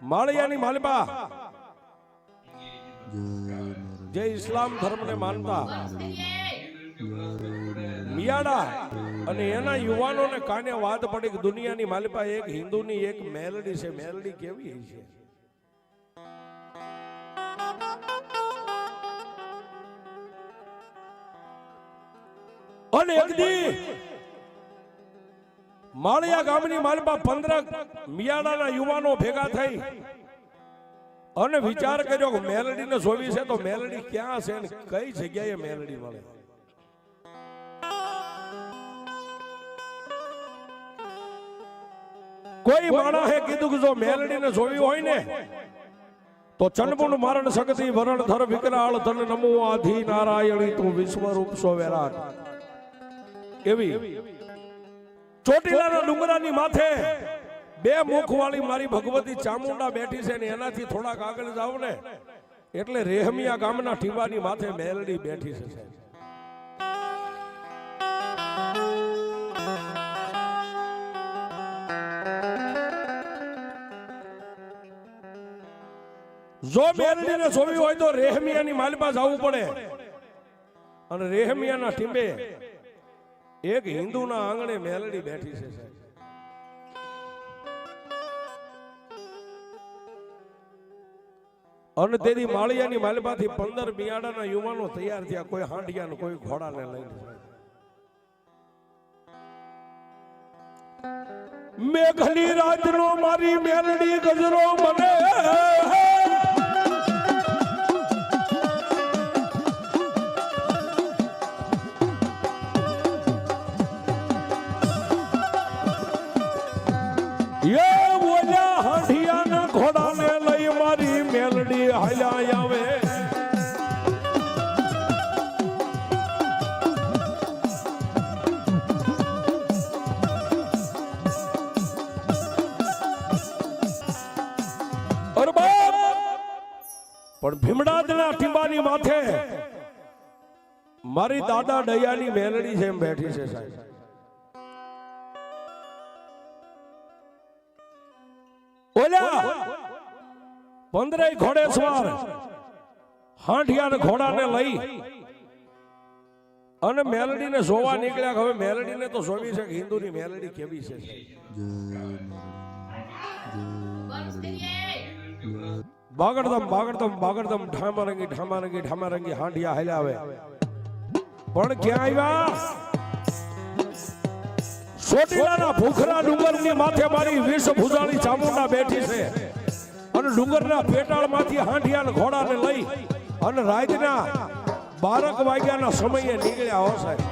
માળિયાની માલબા જે ઇસ્લામ ધર્મને માનતા મિયાડા અને એના યુવાનોને કાને વાત પડી કે દુનિયાની માલબા એક હિન્દુની એક મેલડી છે. મેલડી કેવી છે? અને એક દી માળિયા ગામની માલબા 15 મિયાડાના યુવાનો ભેગા થઈ અને વિચાર કર્યો કે મેલડીને જોવી છે તો મેલડી ક્યાં છે ને કઈ જગ્યાએ મેલડી મળે. કોઈ માણસે કીધું કે જો મેલડીને જોવી હોય ને તો ચંડમુંડ મારણ શક્તિ વરણ ધર વિકરાળ તન નમો આધિ નારાયણી તું વિશ્વરૂપ સો વિરાટ. એવી ચોટીલાના ડુંગરાની માથે બે મુખવાળી મારી ભગવતી ચામુંડા બેઠી છે ને એનાથી થોડાક આગળ જાવ ને એટલે રેહમિયા ગામના ટીંબાની માથે મેલડી બેઠી છે. જો મેલડીને જોવી હોય તો રેહમિયાની માલબા જવું પડે અને રેહમિયાના ટીંબે એક હિન્દુના આંગણે મેલડી બેઠી છે. અને તેની માળિયાની માલબાથી 15 મિયાડાના યુવાનો તૈયાર થયા. કોઈ હાંડિયા કોઈ ઘોડાને લઈને. મેઘની રાતનો મારી મેલડી ગજરો મને ઘોડાને લઈ મારી મેલડી હાલ્યા આવે. પણ ભીમડાદના ટીંબાની માથે મારી દાદા ડૈયાની મેલડી જેમ બેઠી છે સાહેબ. ઓલા 15 ઘોડેસવાર હાંઠિયા ઘોડાને લઈ અને મેલડીને જોવા નીકળ્યા. હવે મેલડીને તો જોવી છે કે હિન્દુની મેલડી કેવી છે. બાગડદમ બાગડદમ બાગડદમ ઠામરંગી ઠામરંગી ઠામરંગી હાંઠિયા હાલ્યા આવે. પણ ક્યાં આવ્યા? ચોટીલાના ભૂખરા ડુંગરની માથે મારી 20 ભુજાળી ચામુંડા બેઠી છે અને ડુંગરના પેટાળમાંથી હાંઠિયા ઘોડાને લઈ અને રાતના 12 વાગ્યાના સમયે નીકળ્યા હો સાહેબ.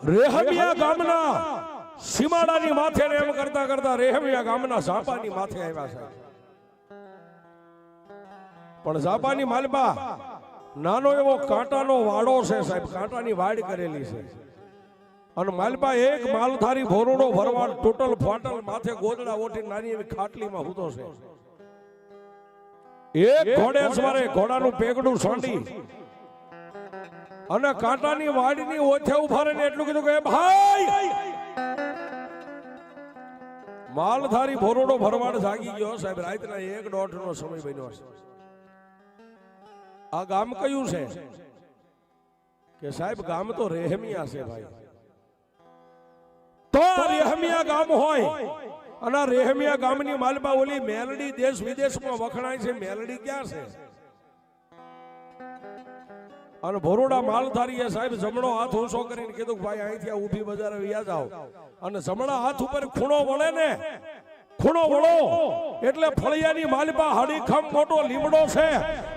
રેહમિયા ગામના સીમાડાની માથે ને એમ કરતા કરતા રેહમિયા ગામના ઝાપાની માથે આવ્યા છે. પણ ઝાપાની માલબા નાનો એવો કાંટાનો વાડો છે સાહેબ. કાંટાની વાડ કરેલી છે અને માલબા એક માલધારી ભોરડો ભરવાડ ટોટલ ફાટલ માથે ગોદડા ઓઠી નાની એવી ખાટલીમાં હૂતો છે. એક ઘોડેસવારે ઘોડાનું પેગડું છાંડી અને કાંટાની વાડની ઓથે ઉભા રહીને એટલું કીધું કે ભાઈ માલધારી ભોરડો ભરવાડ જાગી ગયો સાહેબ. રાતના 1:30 નો સમય બન્યો છે. આ ગામ કયું છે કે સાહેબ? ગામ તો રેહમિયા છે ભાઈ. તો રેહમિયા ગામ હોય અને રેહમિયા ગામની માલબા ઓલી મેલડી દેશ વિદેશમાં વખણાય છે. મેલડી ક્યાં છે? અને ભોરોડા માલધારીએ સાહેબ જમણો હાથ ઊંચો કરીને કીધું ભાઈ અહીંથી આ ઊભી બજારે વ્યા જાવ અને જમણા હાથ ઉપર ખૂણો વળે ને ખૂણો વળો એટલે ફળિયાની માલબા હાડીખમ મોટો લીમડો છે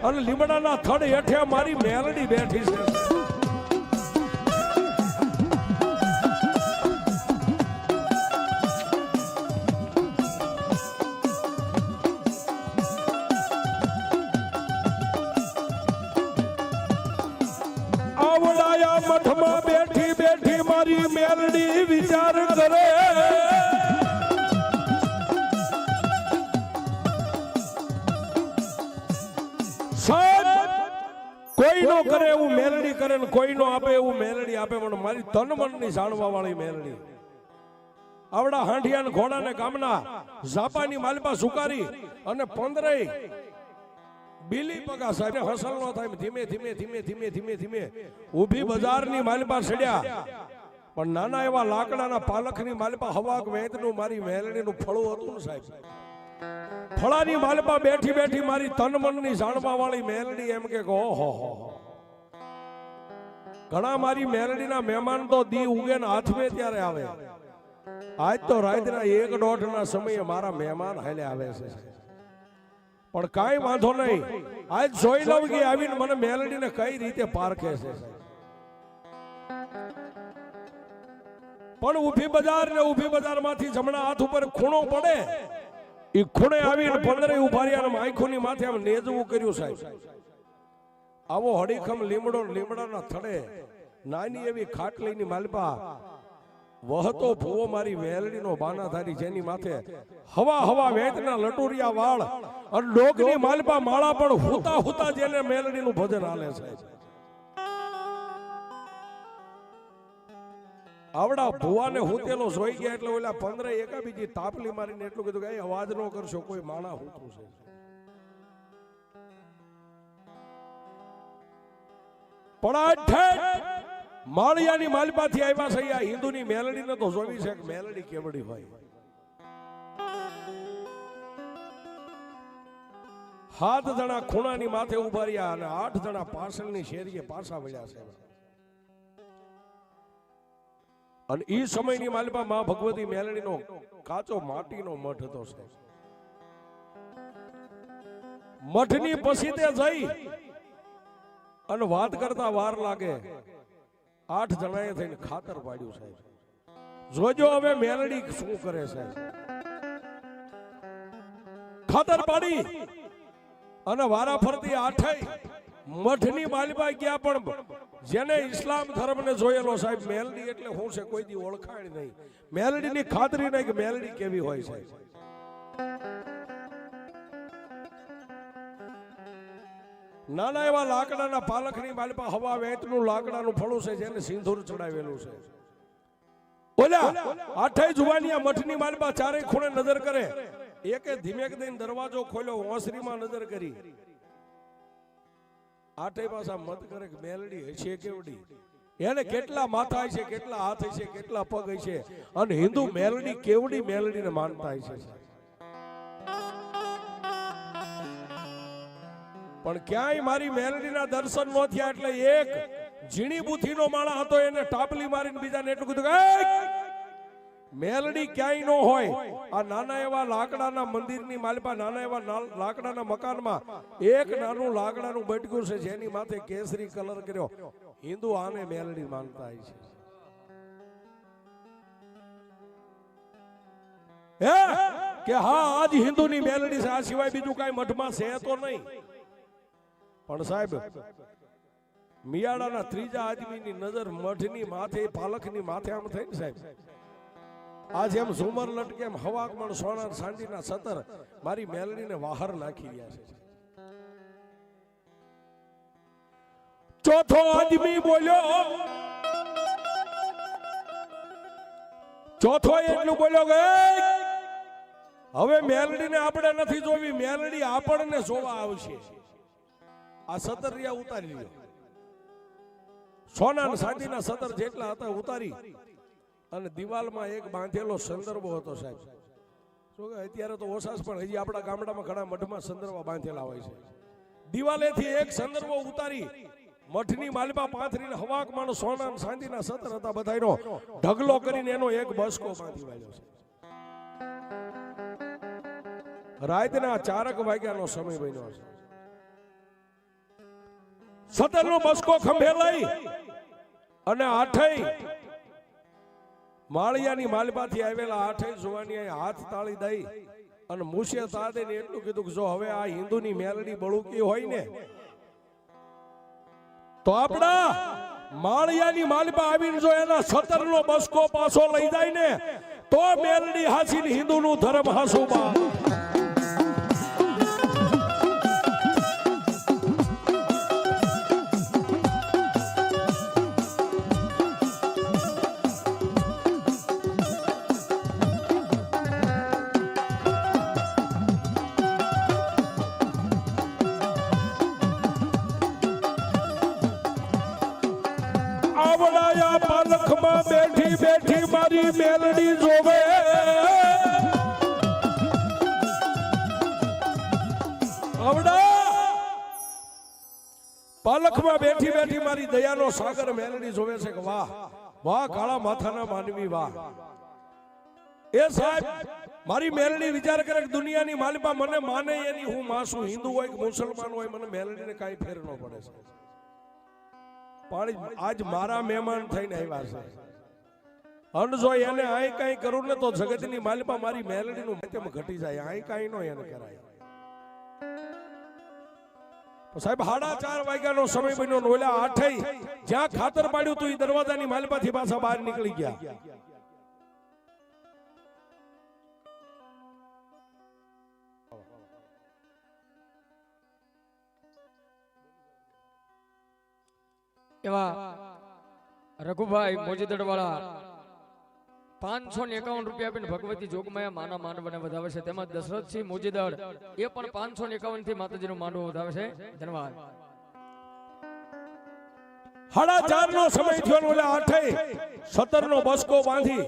અને લીમડાના થડ હેઠે મારી મેલડી બેઠી છે. આ મઠમાં બેઠી બેઠી મારી મેલડી વિચાર કરે કોઈ નો કરે એવું મેલડી કરે ને કોઈ નો આપે એવું મેલડી આપે પણ મારી તન મનની જાણવા વાળી મેલડી આવડા હાંડિયા ને ઘોડા ને ગામના ઝાપાની માલપા સુકારી અને 15 બીલી પગા સાહેબ હસલ નો થાય ધીમે ધીમે ધીમે ધીમે ધીમે ધીમે ઊભી બજારની માલપા સડ્યા પણ નાના એવા લાકડાના પાલખની માલપા હવાક વેતનું મારી મેલડીનું ફળું હતું ને સાહેબ ફળાની માલપા બેઠી બેઠી મારી તન મનની જાણવા વાળી મેલડી એમ કે ઓહો ઘણા મારી મેલડીના મહેમાન તો દી ઉગે ને હાથમે ત્યારે આવે આજ તો રાતના 1-1.5 ના સમયે મારા મહેમાન હાલે આવે છે પણ કાઈ વાંધો નહીં આજ જોઈ લઉં કે આવીને મને મેલડીને કઈ રીતે પારખે છે પણ ઊભી બજારમાંથી જમણા હાથ ઉપર ખૂણો પડે એ ખૂણે આવીને 15 ઉભા રહ્યા આંખોની માથે આમ નેજવું કર્યું સાહેબ આવો હડીખમ લીમડાના થડે નાની એવી ખાટલીની માલપા વહતો ભૂવો મારી મેલડીનો બાનાધારી જેની માથે હવા વેતના લટુરિયા વાળ અને ડોકની માલપા માળા પણ હુતા જેને મેલડીનું ભજન હાલે છે આવડા ભુવાને હુતેલો જોઈ ગયા એટલે ઓલા 15 એકા બીજી તાપલી મારીને એટલું કીધું કે અવાજ ન કરશો કોઈ માણા હુતું છે પણ માળિયાની માલપાથી આવ્યા છે આ હિન્દુની મેલડીને તો જોવી છે કે મેલડી કેવડી હોય 7 જણા ખૂણાની માથે ઉભા રહ્યા અને 8 જણા પાછળની શેરીએ પાછા વળ્યા છે અને ઈ સમયની માલપા માં ભગવતી મેલડીનો કાચો માટીનો મઠ હતો છે મઠની પસીતે જઈ અને વાત કરતા વાર લાગે 8 જણાએ થઈને ખાતર પાડ્યું સાહેબ જોજો હવે મેલડી શું કરે છે ખાતર પાડી અને વારા ફરતી 8 મઠની માલપા ગયા પણ જેને ઇસ્લામ ધર્મને જોયેલો સાહેબ મેલડી એટલે શું છે કોઈ દી ઓળખાણ નહીં મેલડીની ખાતરી નહીં કે મેલડી કેવી હોય છે નાના એવા લાકડાના પાલખની માલપા હવા વેતનું લાકડાનું ફળું છે જેને સિંદૂર ચડાવેલું છે ઓલા 8 જુવાનિયા મઠની માલપા ચારે ખૂણે નજર કરે એકે ધીમેક દઈને દરવાજો ખોલ્યો ઓસરીમાં નજર કરી 8 પાછા મત કરે કે મેલડી હશે કેવડી એને કેટલા માથા છે કેટલા હાથ છે કેટલા પગ છે અને હિન્દુ મેલડી કેવડી મેલડીને માનતા છે પણ ક્યાંય મારી મેલડીના દર્શન ન થયા એટલે એક ઝીણી બુથીનો માણા હતો એને ટાપલી મારીને બીજાને એટલું કીધું કે મેલડી ક્યાંય ન હોય આ નાના એવા લાકડાના મંદિરની માલપા નાના એવા લાકડાના મકાનમાં એક નાનું લાકડાનું બટકું છે જેની માથે કેસરી કલર કર્યો હિન્દુ આને મેલડી માનતા છે કે હા આજ હિન્દુની મેલડી છે આ સિવાય બીજું કઈ મઠમાં છે તો નહીં પણ સાહેબ મિયાડાના ત્રીજા આદમીની નજર મઠની માથે પાલખની માથે આમ થઈ ને સાહેબ આજ એમ ઝુમર લટકે એમ હવાકમણ સોના સાંજીના સતર મારી મેલડીને વાહર નાખી રહ્યા છે ચોથો આદમી બોલ્યો એટલું બોલ્યો કે હવે મેલડીને આપણે નથી જોવી મેલડી આપણને જોવા આવશે આ સતરિયા ઉતારી લ્યો સોના સાંજીના સતર જેટલા હતા ઉતારી અને દિવાલમાં એક બાંધેલો સંદર્ભ હતો સાહેબ શું કે અત્યારે તો ઓછા પણ હજી આપણા ગામડામાં ઘણા મઠમાં સંદર્ભ બાંધેલા હોય છે દિવાલેથી એક સંદર્ભ ઉતારી મઠની માલપા પાથરીને હવાક માનો સોના સાંજીના સતર હતા બધાયનો ઢગલો કરીને એનો એક બસકો બાંધી વાળ્યો છે રાતના 4 વાગ્યાનો સમય બન્યો છે સતરનો બસકો ખંભે લઈ અને 8 માળિયાની માલપાથી આવેલા 8 જુવાનીએ હાથ તાળી દઈ અને મુશે તાદીને એટલું કીધું કે જો હવે આ હિન્દુની મેલડી બળુકી હોય ને તો આપણા માળિયાની માલપા આવીને જો એના 17 નો બસકો પાછો લઈ જાય ને તો મેલડી હાસી ને હિન્દુનું ધર્મ હાસુ બા આવડાયા પાલખમાં બેઠી બેઠી મારી મેલડી જોવે આવડા પાલખમાં બેઠી બેઠી મારી દયાનો સાગર મેલડી જોવે છે કે વાહ વાહ કાળા માથાના માનવી વાહ એ સાહેબ મારી મેલડી વિચાર કરે કે દુનિયાની માલિપા મને માને એની હું માસું હિન્દુ હોય કે મુસલમાન હોય મને મેલડીને કાંઈ ફેર ન પડે છે પણ આજ મારા મહેમાન થઈને આવ્યા છે અને જો એને આઈ કઈ કરું ને તો જગતની માલિપા મારી મેલડીનું મહત્વ ઘટી જાય આઈ કઈ નો એને કરાય સાહેબ 4:30 વાગ્યાનો સમય બન્યો ઓલા 8 જ્યાં ખાતર પાડ્યું તું એ દરવાજાની માલિપાથી પાછા બહાર નીકળી ગયા એવા રઘુભાઈ મોજીદડ વાળા 551 રૂપિયા આપીને ભગવતી જોગમાયા માના માંડવાને વધાવે છે. તેમાં દશરથસિંહ મોજીદડ એ પણ 551 થી માતાજીનું માંડવો વધાવે છે. ધન્યવાદ. 4:30 નો સમય થયો ઓલા 8 17 નો બસકો બાંધી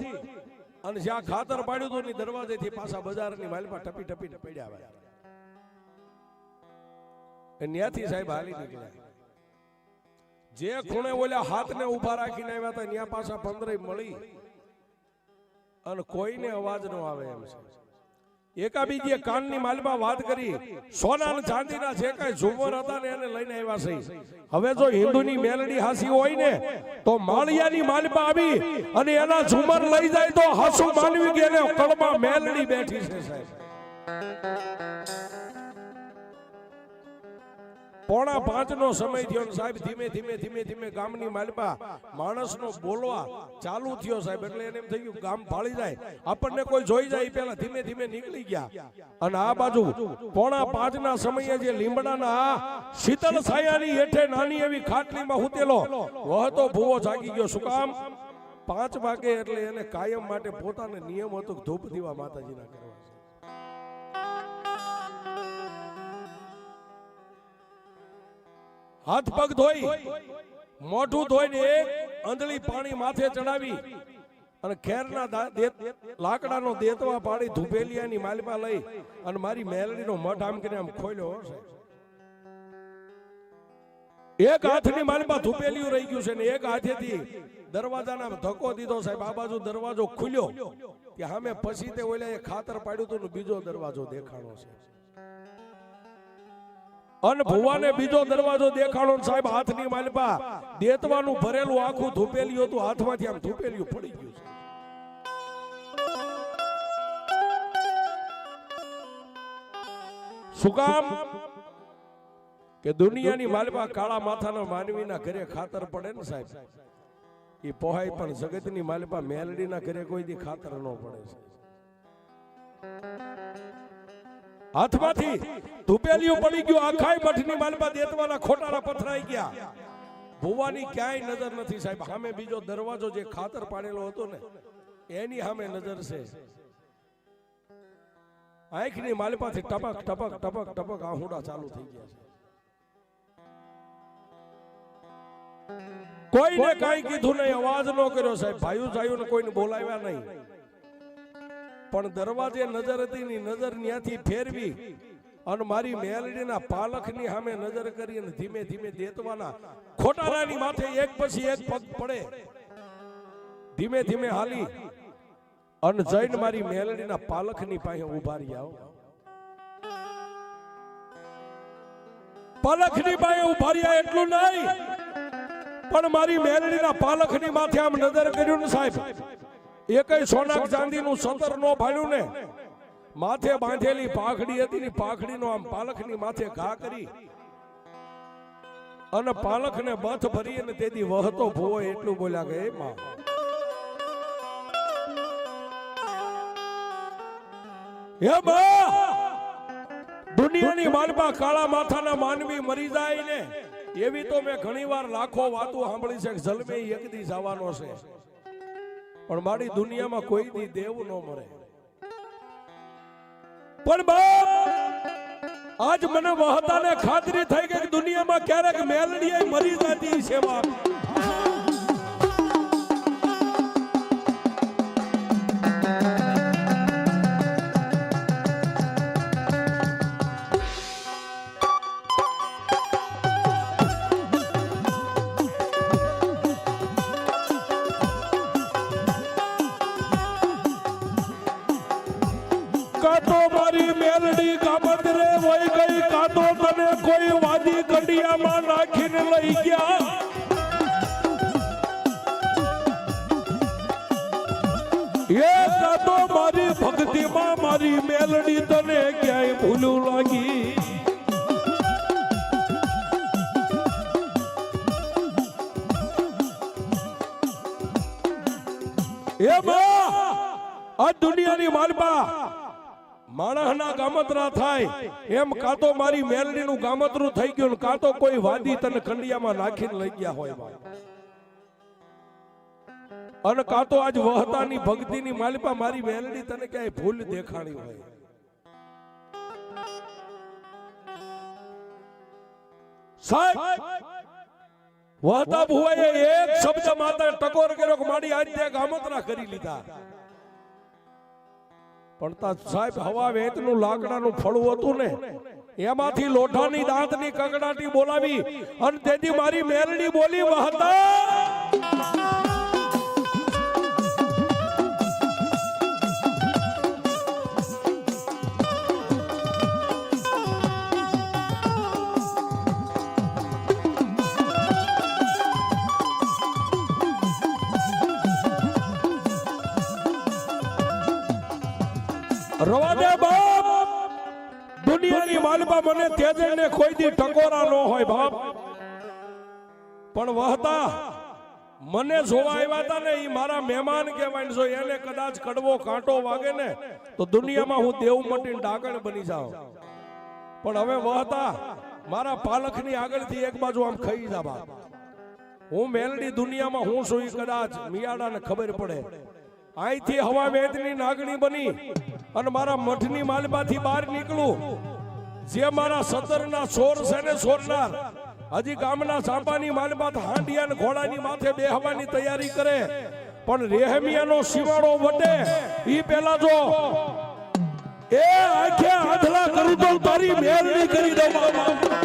અને જ્યાં ખાતર પાડ્યું હતું ની દરવાજેથી પાછા બજારની માલમાં ટપી ટપીને પડ્યા આવ્યા ત્યાંથી સાહેબ હાલી નીકળ્યા જે ખૂણે ઓલા હાથને ઊભા રાખીને આવ્યા હતા ત્યાં પાછા 15 મળી અને કોઈને અવાજ ન આવે એમ છે. એકાબીજીએ કાનની માલમાં વાત કરી સોના અને ચાંદીના જે કાંઈ ઝુમર હતા ને એને લઈને આવ્યા છે. હવે જો હિન્દુની મેલડી હાસી હોય ને તો માળિયાની માલમાં આવી અને એના ઝુમર લઈ જાય તો હાસુ માનવી કે એને કળમાં મેલડી બેઠી છે સાહેબ. 4:45 નો સમય થયો સાહેબ. ધીમે ધીમે ધીમે ધીમે ગામની માલપા માણસનો બોલવા ચાલુ થયો સાહેબ. એટલે એને એમ થઈ ગયું ગામ ફાળી જાય આપણને કોઈ જોઈ જાય પેલા ધીમે ધીમે નીકળી ગયા અને આ બાજુ 4:45 ના સમયે જે લીમડાના શીતળ છાયાની હેઠે નાની એવી ખાટલીમાં હુતેલો વહતો ભૂવો જાગી ગયો. શું કામ? 5 વાગે એટલે એને કાયમ માટે પોતાને નિયમ હતો ધૂપ દીવા માતાજીના કરવા. હાથ પગ ધોઈ મોઢું ધોઈને એક અંધળી પાણી માથે ચડાવી અને ખેરના લાકડાનો દેતવા પાડી ધુપેલિયાની માલપા લઈ અને મારી મેલડીનો મઠ આમ કરીને આમ ખોલ્યો હશે. એક હાથની માલપા ધુપેલિયું રહી ગયું છે ને એક હાથેથી દરવાજાના ધક્કો દીધો સાહેબ. આ બાજુ દરવાજો ખુલ્યો કે સામે પછી તે ઓલા ખાતર પાડ્યું હતું ને બીજો દરવાજો દેખાણો છે અને ભુવાને બીજો દરવાજો દેખાડો સાહેબ. હાથની માલપા દેતવાનું ભરેલું આખું ધુપેલિયું હતું હાથમાંથી આમ ધુપેલિયું પડી ગયું છે. શું કામ? કે દુનિયાની માલપા કાળા માથાના માનવીના ઘરે ખાતર પડે ને સાહેબ એ પોહાય પણ જગતની માલપા મેલડીના ઘરે કોઈ દી ખાતર ન પડે છે. હાથમાંથી ધુપેલિયું પડી ગયું. આખાય મઠની માલપા દેતવાના ખોટારા પથરાઈ ગયા. ભુવાની ક્યાંય નજર નથી સાહેબ. સામે બીજો દરવાજો જે ખાતર પાડેલો હતો ને એની સામે નજર છે. આંખની માલપાથી ટપક ટપક ટપક ટપક આહુડા ચાલુ થઈ ગયા છે. કોઈને કાંઈ કીધું નહીં, અવાજ ન કર્યો સાહેબ. ભાઈઓ જાયુને કોઈને બોલાવ્યા નહીં. પણ દરવાજે નજર હતી ની નજર ન્યાથી ફેરવી અને મારી મેલડીના પાલખની સામે નજર કરી અને ધીમે ધીમે દેતવાના ખોટારાની માથે એક પછી એક પગ પડે ધીમે ધીમે હાલી અને જઈને મારી મેલડીના પાલખની પાસે ઉભા રહ્યા. પાલખની પાસે ઉભા રહ્યા એટલું નહીં પણ મારી મેલડીના પાલખની માથે આમ નજર કર્યું ને સાહેબ. એકય સોના ચાંદીનું સતર નો ભાડ્યું ને માથે બાંધેલી પાઘડી હતી ને પાઘડીનો આમ પાલખની માથે ઘા કરી અને પાલખને બથ ભરી અને તેથી વહતો ભૂવો એટલું બોલ્યા કે એ માં હે બા દુનિયાની માલમાં કાળા માથાના માનવી મરી જાય ને એવી તો મેં ઘણીવાર લાખો વાતો સાંભળી છે કે જલમે એક દી જવાનો છે પણ મારી દુનિયામાં કોઈ દી દેવ ન મરે પણ બાપ આજ મને વહતાને ખાતરી થઈ કે દુનિયામાં ક્યારેક મેલડીએ મરી જતી છે બાપ કાતો મારી મેલડી કામત રે વઈ ગઈ કાતો તને કોઈ વાદી કંડિયામાં નાખીને લઈ ગયા એ કાતો મારી ભક્તિમાં મારી મેલડી તને ક્યાંય ભૂલું લાગી એ બા આ દુનિયાની માલપા માણસના ગામતરા થાય એમ કાતો મારી મેલડીનું ગામતરું થઈ ગયું કાતો કોઈ વાદી તને કંડિયામાં નાખીને લઈ ગયા હોય અને કાતો આજ વહતાની ભક્તિની માલિપા મારી મેલડી તને ક્યાંય ભૂલ દેખાણી હોય સાહેબ વહતા ભુવાએ એક શબ્દ માતા ટકોર કર્યો કે મારી આજ તે ગામતરા કરી લીધા પણ તા સાહેબ હવા વેતનું લાકડાનું ફળું હતું ને એમાંથી લોઢાની દાંતની કગડાટી બોલાવી અને તેથી મારી મેલડી બોલી વહતા રવા દે બાપ દુનિયાની માલમાં મને તેજને કોઈ દી ટકોરા ન હોય બાપ પણ વહતા મને જોવા આવ્યા હતા ને એ મારા મહેમાન કહેવાય જો એને કદાચ કડવો કાંટો વાગે ને તો દુનિયામાં હું દેવ મટીને ડાકણ બની જાઉં પણ હવે વહતા મારા પાલખની આગળથી એક બાજુ આમ ખાઈ જા બાપ હું મેલડી દુનિયામાં હું છું કદાચ મિયાડાને ખબર પડે અહીંથી હવા વેદની નાગણી બની અને મારા મઠની માલમાંથી બહાર નીકળું જે મારા સતરના સોર છે ને સોરનાર હજી ગામના સાંપાની માલમાં હાંડિયા ને ઘોડાની માથે બેહવાની તૈયારી કરે પણ રેહમિયાનો શિવાળો વટે ઈ પેલા જો એ આંખે આંધળા કરું તો તારી મેલડી કરી દઉં